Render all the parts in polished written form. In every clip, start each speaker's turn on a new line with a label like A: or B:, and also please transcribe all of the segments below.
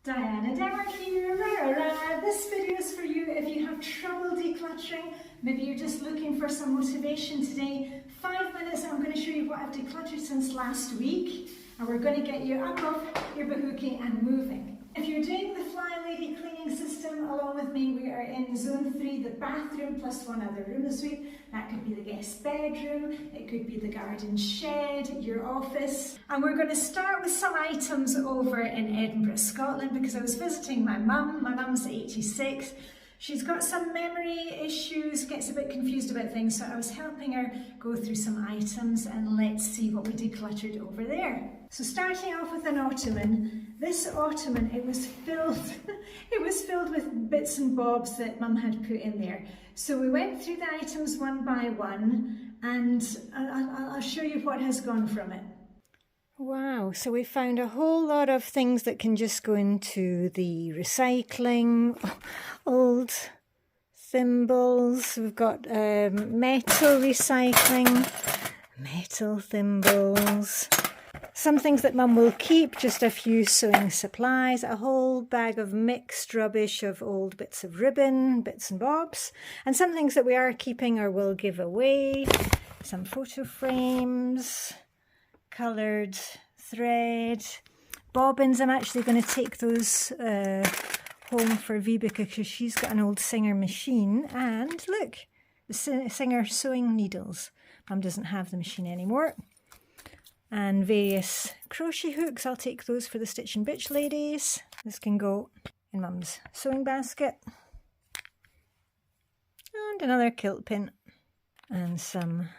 A: Diane and Denmark here. This video is for you if you have trouble decluttering. Maybe you're just looking for some motivation today. 5 minutes and I'm going to show you what I've decluttered since last week. And we're going to get you up off your bahookie and moving. If you're doing the Flylady cleaning system along with me, we are in zone 3, the bathroom plus one other room this week. That could be the guest bedroom, it could be the garden shed, your office. And we're going to start with some items over in Edinburgh, Scotland, because I was visiting my mum. My mum's 86. She's got some memory issues, gets a bit confused about things, so I was helping her go through some items, and let's see what we decluttered over there. So starting off with an ottoman. This ottoman, it was filled with bits and bobs that Mum had put in there. So we went through the items one by one, and I'll show you what has gone from it. Wow, so we found a whole lot of things that can just go into the recycling. Old thimbles, we've got metal recycling, metal thimbles. Some things that Mum will keep, just a few sewing supplies, a whole bag of mixed rubbish of old bits of ribbon, bits and bobs, and some things that we are keeping or will give away, some photo frames, coloured thread, bobbins. I'm actually going to take those home for Vibeke because she's got an old Singer machine, and look, the Singer sewing needles. Mum doesn't have the machine anymore. And various crochet hooks, I'll take those for the Stitch and Bitch ladies. This can go in Mum's sewing basket. And another kilt pin. And some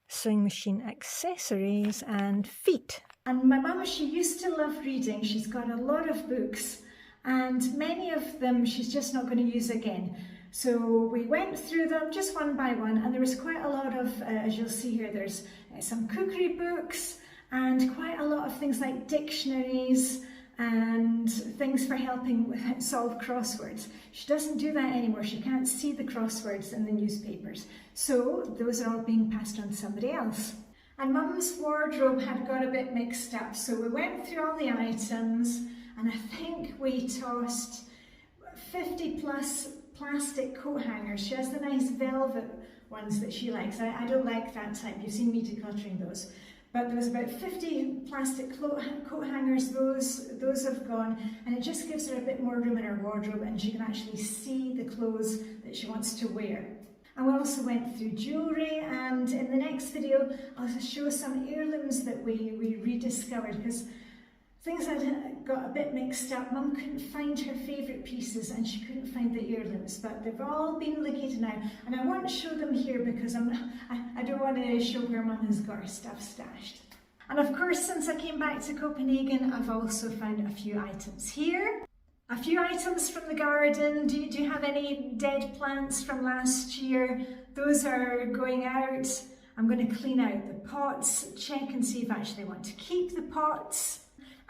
A: sewing machine accessories and feet. And my mum, she used to love reading. She's got a lot of books, and many of them she's just not going to use again. So we went through them just one by one, and there was quite a lot of, as you'll see here, there's some cookery books and quite a lot of things like dictionaries and things for helping solve crosswords. She doesn't do that anymore. She can't see the crosswords in the newspapers. So those are all being passed on to somebody else. And Mum's wardrobe had got a bit mixed up. So we went through all the items, and I think we tossed 50 plus plastic coat hangers. She has the nice velvet ones that she likes. I don't like that type. You've seen me decluttering those. But there was about 50 plastic coat hangers. Those have gone, and it just gives her a bit more room in her wardrobe, and she can actually see the clothes that she wants to wear. And we also went through jewellery, and in the next video I'll show some heirlooms that we rediscovered, because things had got a bit mixed up. Mum couldn't find her favourite pieces, and she couldn't find the heirlooms, but they've all been located now, and I won't show them here because I don't want to show where Mum has got her stuff stashed. And of course, since I came back to Copenhagen, I've also found a few items here. A few items from the garden. Do you have any dead plants from last year? Those are going out. I'm going to clean out the pots, check and see if I actually want to keep the pots.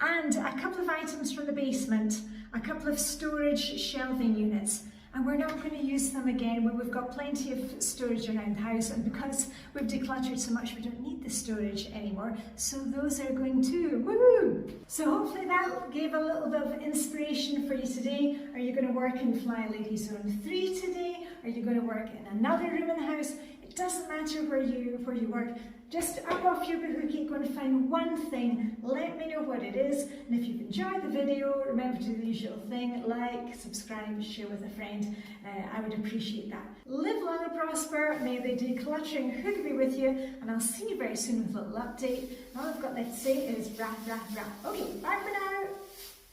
A: And a couple of items from the basement, a couple of storage shelving units, and we're not going to use them again. We've got plenty of storage around the house, and because we've decluttered so much, we don't need the storage anymore, so those are going too. Woohoo! So hopefully that gave a little bit of inspiration for you today. Are you going to work in Flylady Zone 3 today? Are you going to work in another room in the house? It doesn't matter where you work. Just up off your bahookie, go and find one thing, let me know what it is, and if you've enjoyed the video, remember to do the usual thing, like, subscribe, share with a friend. I would appreciate that. Live long and prosper, may the decluttering hygge be with you, and I'll see you very soon with a little update. All I've got left to say is rah, rah, rah. Okay, bye for now.